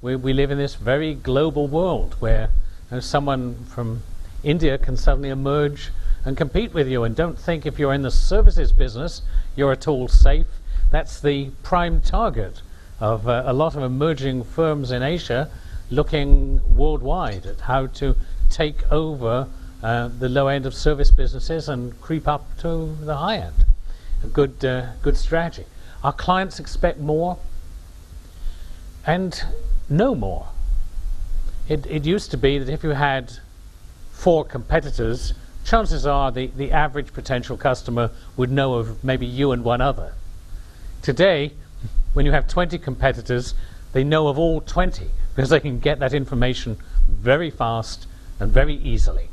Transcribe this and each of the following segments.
we live in this very global world where someone from India can suddenly emerge and compete with you, and don't think if you're in the services business you're at all safe. That's the prime target of a lot of emerging firms in Asia, looking worldwide at how to take over the low end of service businesses and creep up to the high end. A good strategy. Our clients expect more and know more. It used to be that if you had 4 competitors, chances are the average potential customer would know of maybe you and one other. Today, when you have 20 competitors, they know of all 20 because they can get that information very fast and very easily.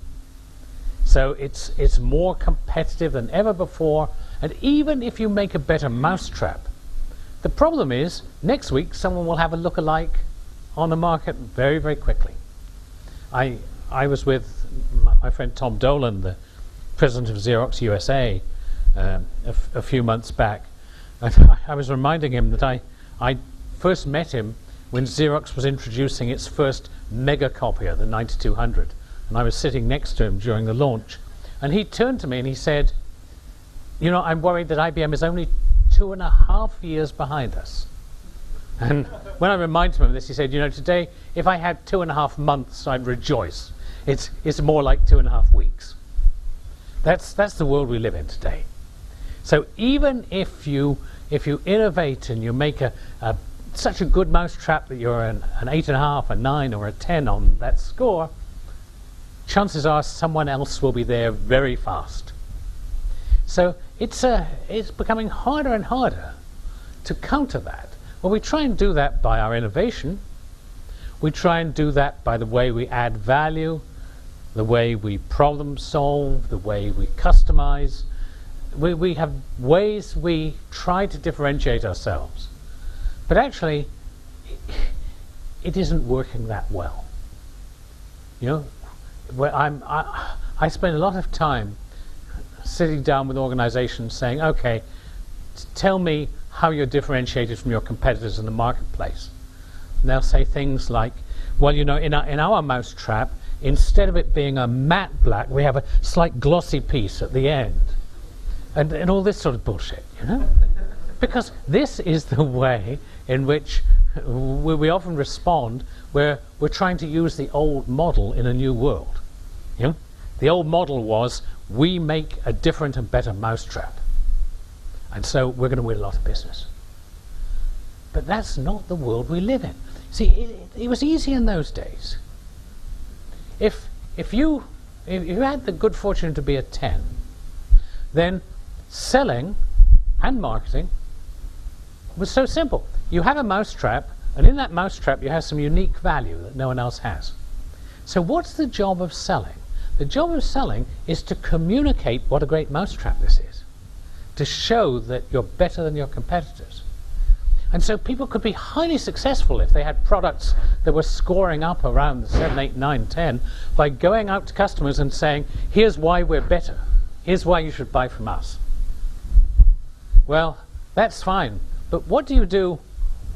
So it's more competitive than ever before, and even if you make a better mousetrap, the problem is next week someone will have a look-alike on the market very, very quickly. I was with my friend Tom Dolan, the president of Xerox USA, a few months back, and I was reminding him that I first met him when Xerox was introducing its first mega copier, the 9200, and I was sitting next to him during the launch, and he turned to me and he said, "You know, I'm worried that IBM is only 2.5 years behind us." And when I reminded him of this, he said, "You know, today, if I had 2.5 months, I'd rejoice. It's more like 2.5 weeks." That's the world we live in today. So even if you innovate and you make such a good mousetrap that you're an 8.5, a 9, or a 10 on that score, chances are someone else will be there very fast. So it's becoming harder and harder to counter that. Well, we try and do that by our innovation. We try and do that by the way we add value, the way we problem solve, the way we customize. We have ways we try to differentiate ourselves. But actually, it isn't working that well. You know, where I spend a lot of time sitting down with organizations saying, "Okay, tell me how you're differentiated from your competitors in the marketplace." And they'll say things like, "Well, you know, in our mousetrap, instead of it being a matte black, we have a slight glossy piece at the end." And all this sort of bullshit, you know? Because this is the way in which we often respond, where we're trying to use the old model in a new world. You know? The old model was, we make a different and better mousetrap, and so we're going to win a lot of business. But that's not the world we live in. See, it was easy in those days. If you had the good fortune to be a 10, then selling and marketing was so simple. You have a mousetrap, and in that mousetrap you have some unique value that no one else has. So what's the job of selling? The job of selling is to communicate what a great mousetrap this is, to show that you're better than your competitors. And so people could be highly successful if they had products that were scoring up around the 7, 8, 9, 10 by going out to customers and saying, "Here's why we're better. Here's why you should buy from us." Well, that's fine. But what do you do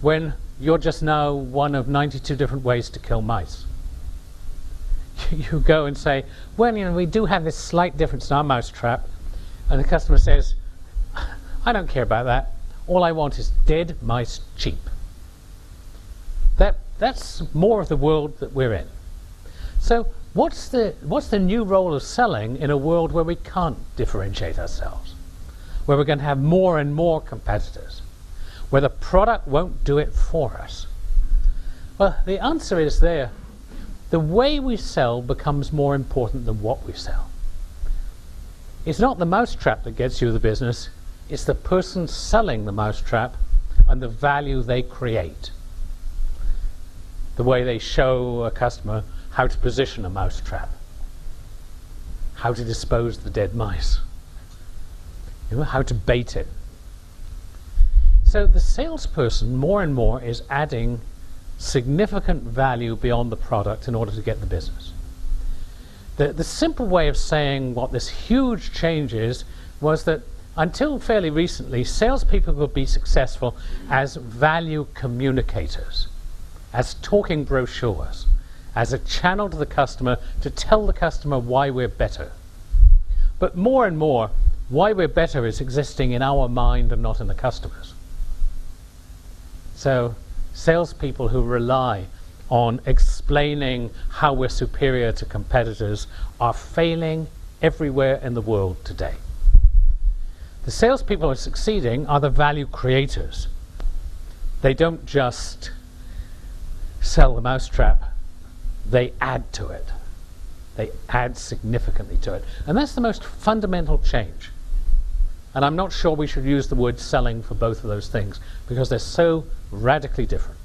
when you're just now one of 92 different ways to kill mice? You go and say, "Well, you know, we do have this slight difference in our mousetrap," and the customer says, "I don't care about that. All I want is dead mice cheap." That's more of the world that we're in. So what's the new role of selling in a world where we can't differentiate ourselves, where we're going to have more and more competitors, where the product won't do it for us? Well, the answer is there. The way we sell becomes more important than what we sell. It's not the mousetrap that gets you the business, it's the person selling the mousetrap and the value they create. The way they show a customer how to position a mousetrap, how to dispose of the dead mice, you know, how to bait it. So the salesperson more and more is adding significant value beyond the product in order to get the business. The simple way of saying what this huge change is was that until fairly recently, salespeople could be successful as value communicators. as talking brochures, as a channel to the customer to tell the customer why we're better. But more and more, why we're better is existing in our mind and not in the customer's. So salespeople who rely on explaining how we're superior to competitors are failing everywhere in the world today. The salespeople who are succeeding are the value creators. They don't just sell the mousetrap, they add to it. They add significantly to it. And that's the most fundamental change. And I'm not sure we should use the word selling for both of those things because they're so radically different.